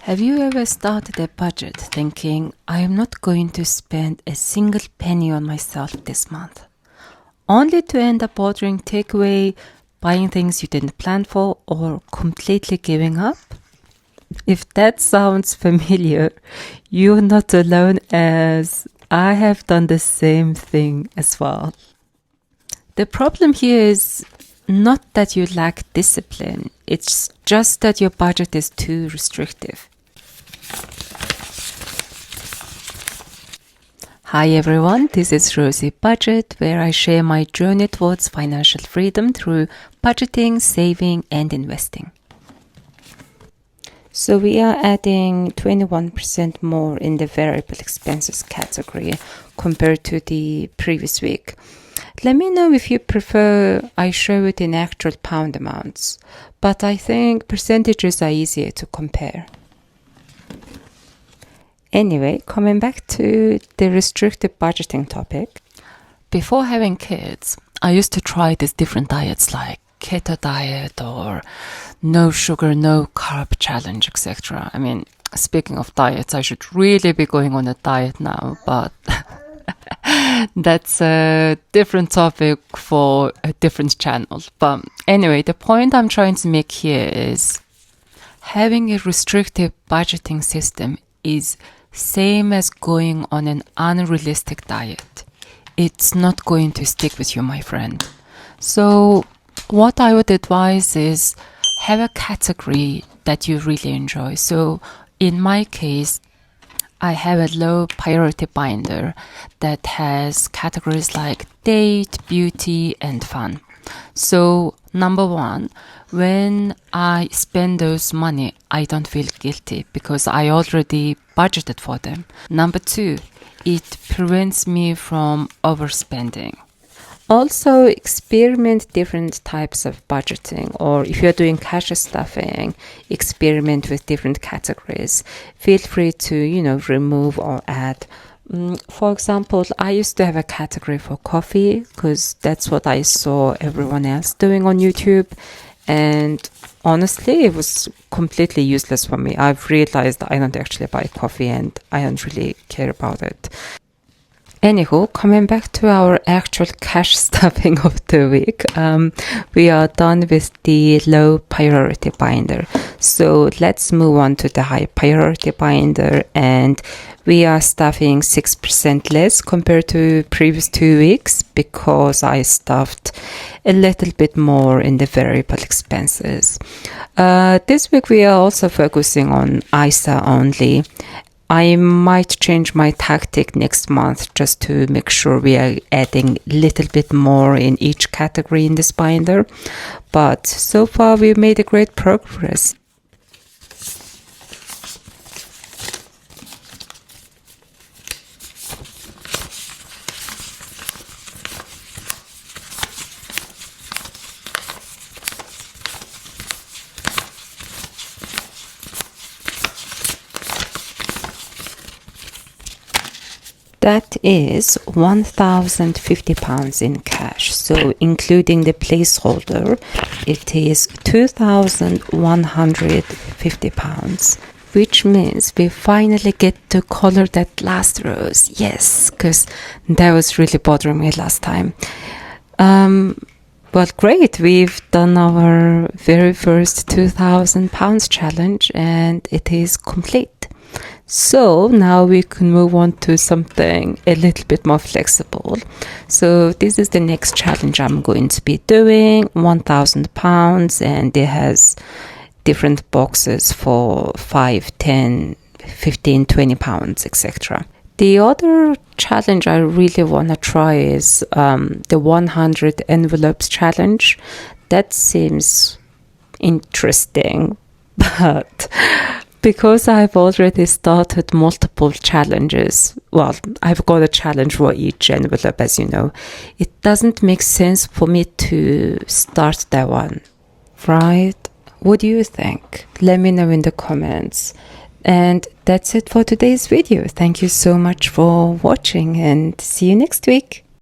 Have you ever started a budget thinking, I am not going to spend a single penny on myself this month, only to end up ordering takeaway, buying things you didn't plan for, or completely giving up? If that sounds familiar, you're not alone, as I have done the same thing as well. The problem here is not that you lack discipline, it's just that your budget is too restrictive. Hi everyone, this is Rosey Budget, where I share my journey towards financial freedom through budgeting, saving, and investing. So we are adding 21% more in the variable expenses category compared to the previous week. Let me know if you prefer I show it in actual pound amounts, but I think percentages are easier to compare. Anyway, coming back to the restricted budgeting topic. Before having kids, I used to try these different diets like keto diet or no sugar, no carb challenge, etc. I mean, speaking of diets, I should really be going on a diet now, but that's a different topic for a different channel. But anyway, the point I'm trying to make here is having a restrictive budgeting system is same as going on an unrealistic diet. It's not going to stick with you, my friend. So what I would advise is have a category that you really enjoy. So in my case, I have a low priority binder that has categories like date, beauty, and fun. So number one, when I spend those money, I don't feel guilty because I already budgeted for them. Number two, it prevents me from overspending. Also, experiment different types of budgeting, or if you're doing cash stuffing, experiment with different categories. Feel free to, remove or add. For example, I used to have a category for coffee because that's what I saw everyone else doing on YouTube. And honestly, it was completely useless for me. I've realized I don't actually buy coffee and I don't really care about it. Anywho, coming back to our actual cash stuffing of the week, we are done with the low priority binder. So let's move on to the high priority binder, and we are stuffing 6% less compared to previous 2 weeks because I stuffed a little bit more in the variable expenses. This week we are also focusing on ISA only. I might change my tactic next month just to make sure we are adding a little bit more in each category in this binder. But so far we've made a great progress. That is £1,050 in cash. So including the placeholder, it is £2,150, which means we finally get to color that last rose. Yes, because that was really bothering me last time. Well, great. We've done our very first £2,000 challenge and it is complete. So now we can move on to something a little bit more flexible. So this is the next challenge I'm going to be doing, £1,000, and it has different boxes for 5, 10, 15, 20 pounds, etc. The other challenge I really want to try is the 100 envelopes challenge. That seems interesting, but because I've already started multiple challenges, well, I've got a challenge for each envelope, as you know, it doesn't make sense for me to start that one, right? What do you think? Let me know in the comments. And that's it for today's video. Thank you so much for watching and see you next week.